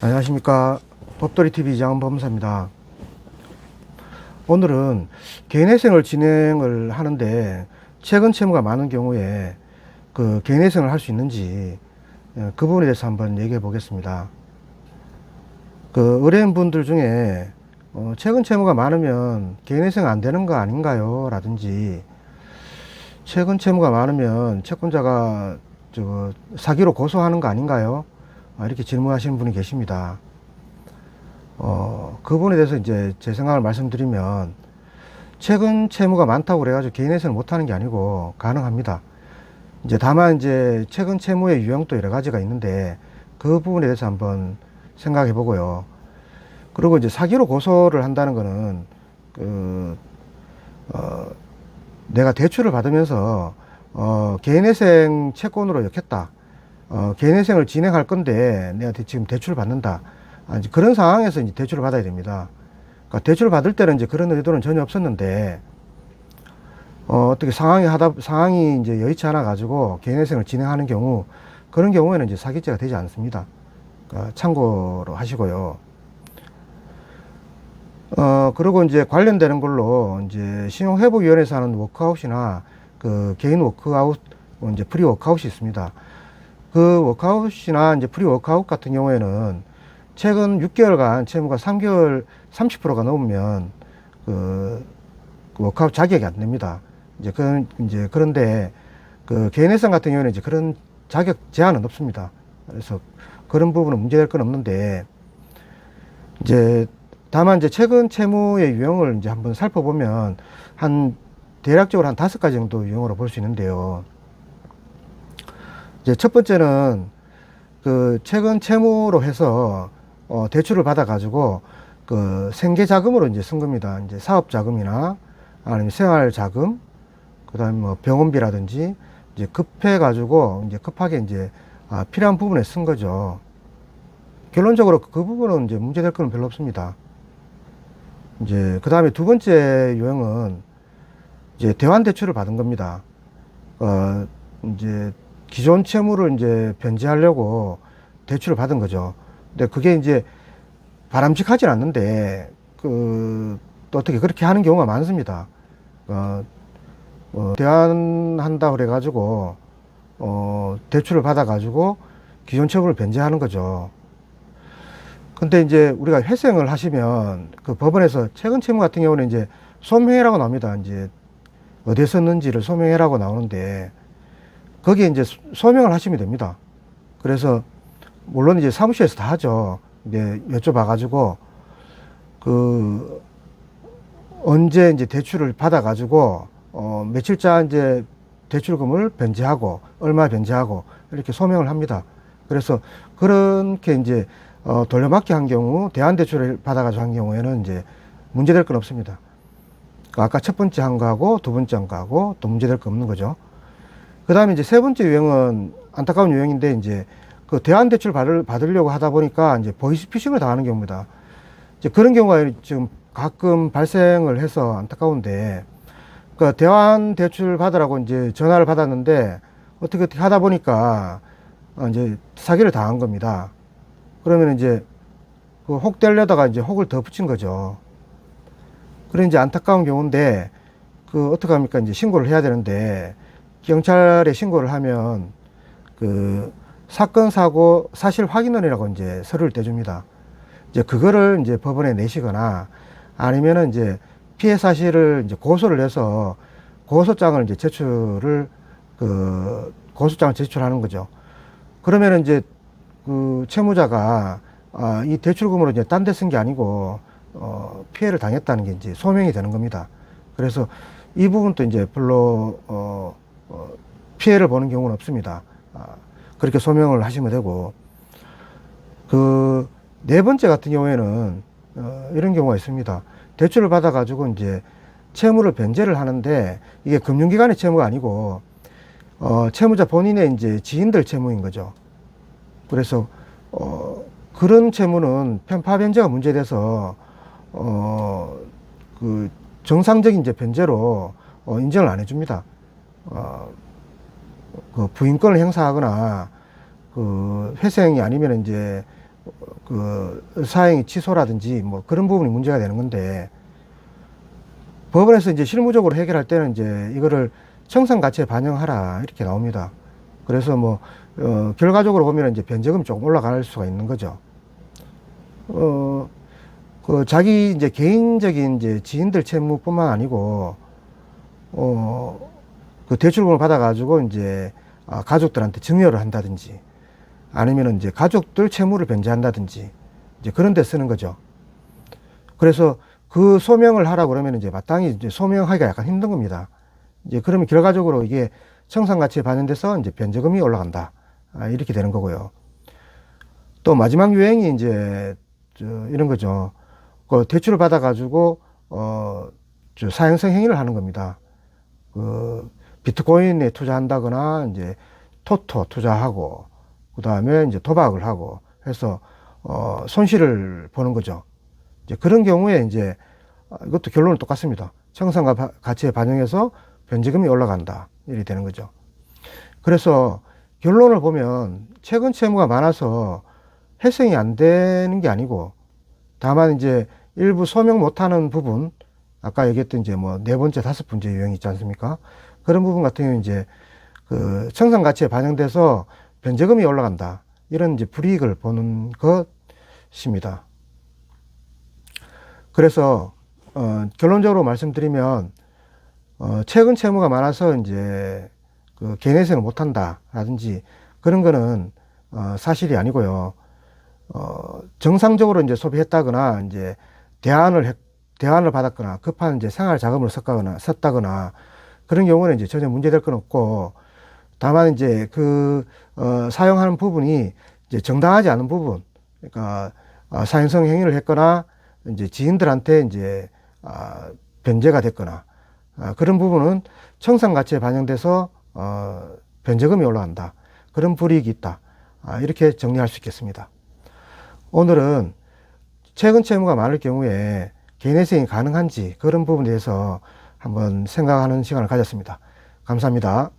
안녕하십니까. 법돌이TV 이장원 법무사입니다. 오늘은 개인회생을 진행을 하는데 최근 채무가 많은 경우에 그 개인회생을 할 수 있는지 그 부분에 대해서 한번 얘기해 보겠습니다. 그 의뢰인분들 중에 최근 채무가 많으면 개인회생 안 되는 거 아닌가요? 라든지 최근 채무가 많으면 채권자가 사기로 고소하는 거 아닌가요? 이렇게 질문하시는 분이 계십니다. 그 부분에 대해서 이제 제 생각을 말씀드리면, 최근 채무가 많다고 그래가지고 개인회생을 못하는 게 아니고 가능합니다. 이제 다만 이제 최근 채무의 유형도 여러 가지가 있는데 그 부분에 대해서 한번 생각해 보고요. 그리고 이제 사기로 고소를 한다는 거는 내가 대출을 받으면서 개인회생 채권으로 엮였다. 개인회생을 진행할 건데 내가 지금 대출을 받는다. 이제 그런 상황에서 이제 대출을 받아야 됩니다. 그러니까 대출을 받을 때는 이제 그런 의도는 전혀 없었는데 어떻게 상황이 이제 여의치 않아 가지고 개인회생을 진행하는 경우, 그런 경우에는 이제 사기죄가 되지 않습니다. 그러니까 참고로 하시고요. 그리고 이제 관련되는 걸로 이제 신용회복위원회에서 하는 워크아웃이나 그 개인 워크아웃, 이제 프리 워크아웃이 있습니다. 그 워크아웃이나 이제 프리 워크아웃 같은 경우에는 최근 6개월간 채무가 3개월 30%가 넘으면 그 워크아웃 자격이 안 됩니다. 그런데 그 개인회생 같은 경우는 이제 그런 자격 제한은 없습니다. 그래서 그런 부분은 문제될 건 없는데, 이제 다만 이제 최근 채무의 유형을 이제 한번 살펴보면 대략적으로 한 5가지 정도 유형으로 볼 수 있는데요. 이제 첫 번째는 그 최근 채무로 해서 대출을 받아 가지고 그 생계 자금으로 이제 쓴 겁니다. 이제 사업 자금이나 아니면 생활 자금, 그다음에 뭐 병원비라든지 이제 급해 가지고 이제 급하게 이제 필요한 부분에 쓴 거죠. 결론적으로 그 부분은 이제 문제될 건 별로 없습니다. 이제 그다음에 두 번째 유형은 이제 대환 대출을 받은 겁니다. 이제 기존 채무를 이제 변제하려고 대출을 받은 거죠. 근데 그게 이제 바람직하진 않는데, 또 어떻게 그렇게 하는 경우가 많습니다. 대환한다 그래가지고, 대출을 받아가지고 기존 채무를 변제하는 거죠. 근데 이제 우리가 회생을 하시면 그 법원에서 최근 채무 같은 경우는 이제 소명해라고 나옵니다. 이제 어디에 썼는지를 소명해라고 나오는데, 거기에 이제 소명을 하시면 됩니다. 그래서 물론 이제 사무실에서 다 하죠. 이제 여쭤봐가지고 언제 이제 대출을 받아가지고 며칠자 이제 대출금을 변제하고 얼마 변제하고 이렇게 소명을 합니다. 그래서 그렇게 이제 돌려막기 한 경우, 대환 대출을 받아가지고 한 경우에는 이제 문제될 건 없습니다. 아까 첫 번째 한 거하고 두 번째 한 거하고 또 문제될 거 없는 거죠. 그 다음에 이제 세 번째 유형은 안타까운 유형인데, 이제 그 대환 대출 받으려고 하다 보니까 이제 보이스피싱을 당하는 경우입니다. 이제 그런 경우가 지금 가끔 발생을 해서 안타까운데, 그 대환 대출 받으라고 이제 전화를 받았는데 어떻게 하다 보니까 이제 사기를 당한 겁니다. 그러면 이제 그 혹 되려다가 이제 혹을 더 붙인 거죠. 그래 이제 안타까운 경우인데, 어떻게 합니까? 이제 신고를 해야 되는데, 경찰에 신고를 하면 그 사건 사고 사실 확인원이라고 이제 서류를 떼줍니다. 이제 그거를 이제 법원에 내시거나 아니면은 이제 피해 사실을 이제 고소를 해서 고소장을 이제 고소장을 제출하는 거죠. 그러면은 이제 그 채무자가 이 대출금으로 이제 딴 데 쓴 게 아니고 피해를 당했다는 게 이제 소명이 되는 겁니다. 그래서 이 부분도 이제 별로 피해를 보는 경우는 없습니다. 그렇게 소명을 하시면 되고, 네 번째 같은 경우에는 이런 경우가 있습니다. 대출을 받아가지고 이제 채무를 변제를 하는데, 이게 금융기관의 채무가 아니고 채무자 본인의 이제 지인들 채무인 거죠. 그래서 그런 채무는 편파 변제가 문제돼서 그 정상적인 이제 변제로 인정을 안 해줍니다. 그 부인권을 행사하거나 그 회생이 아니면 이제 그 사행이 취소라든지 뭐 그런 부분이 문제가 되는 건데, 법원에서 이제 실무적으로 해결할 때는 이제 이거를 청산 가치에 반영하라 이렇게 나옵니다. 그래서 뭐 결과적으로 보면 이제 변제금이 조금 올라갈 수가 있는 거죠. 그 자기 이제 개인적인 이제 지인들 채무뿐만 아니고 그 대출금을 받아가지고 이제 가족들한테 증여를 한다든지 아니면 이제 가족들 채무를 변제한다든지 이제 그런 데 쓰는 거죠. 그래서 그 소명을 하라 그러면 이제 마땅히 이제 소명하기가 약간 힘든 겁니다. 이제 그러면 결과적으로 이게 청산 가치에 반영돼서 이제 변제금이 올라간다. 이렇게 되는 거고요. 또 마지막 유행이 이제 이런 거죠. 그 대출을 받아가지고 사행성 행위를 하는 겁니다. 그 비트코인에 투자한다거나 이제 토토 투자하고 그 다음에 이제 도박을 하고 해서 손실을 보는 거죠. 이제 그런 경우에 이제 이것도 결론은 똑같습니다. 청산 가치에 반영해서 변제금이 올라간다. 이렇게 되는 거죠. 그래서 결론을 보면 최근 채무가 많아서 회생이 안 되는 게 아니고 다만 이제 일부 소명 못하는 부분, 아까 얘기했던 이제 뭐 네 번째, 다섯 번째 유형이 있지 않습니까? 그런 부분 같은 경우는 이제 그 청산 가치에 반영돼서 변제금이 올라간다. 이런 이제 불이익을 보는 것입니다. 그래서 결론적으로 말씀드리면 최근 채무가 많아서 이제 그 개인회생을 못한다라든지 그런 거는 사실이 아니고요. 정상적으로 이제 소비했다거나 이제 대안을 받았거나 급한 이제 생활 자금을 썼다거나 그런 경우는 이제 전혀 문제될 건 없고 다만 이제 그 사용하는 부분이 이제 정당하지 않은 부분, 그러니까 사행성 행위를 했거나 이제 지인들한테 이제 변제가 됐거나 그런 부분은 청산 가치에 반영돼서 변제금이 올라간다. 그런 불이익이 있다. 이렇게 정리할 수 있겠습니다. 오늘은 최근 채무가 많을 경우에 개인회생이 가능한지 그런 부분에 대해서 한번 생각하는 시간을 가졌습니다. 감사합니다.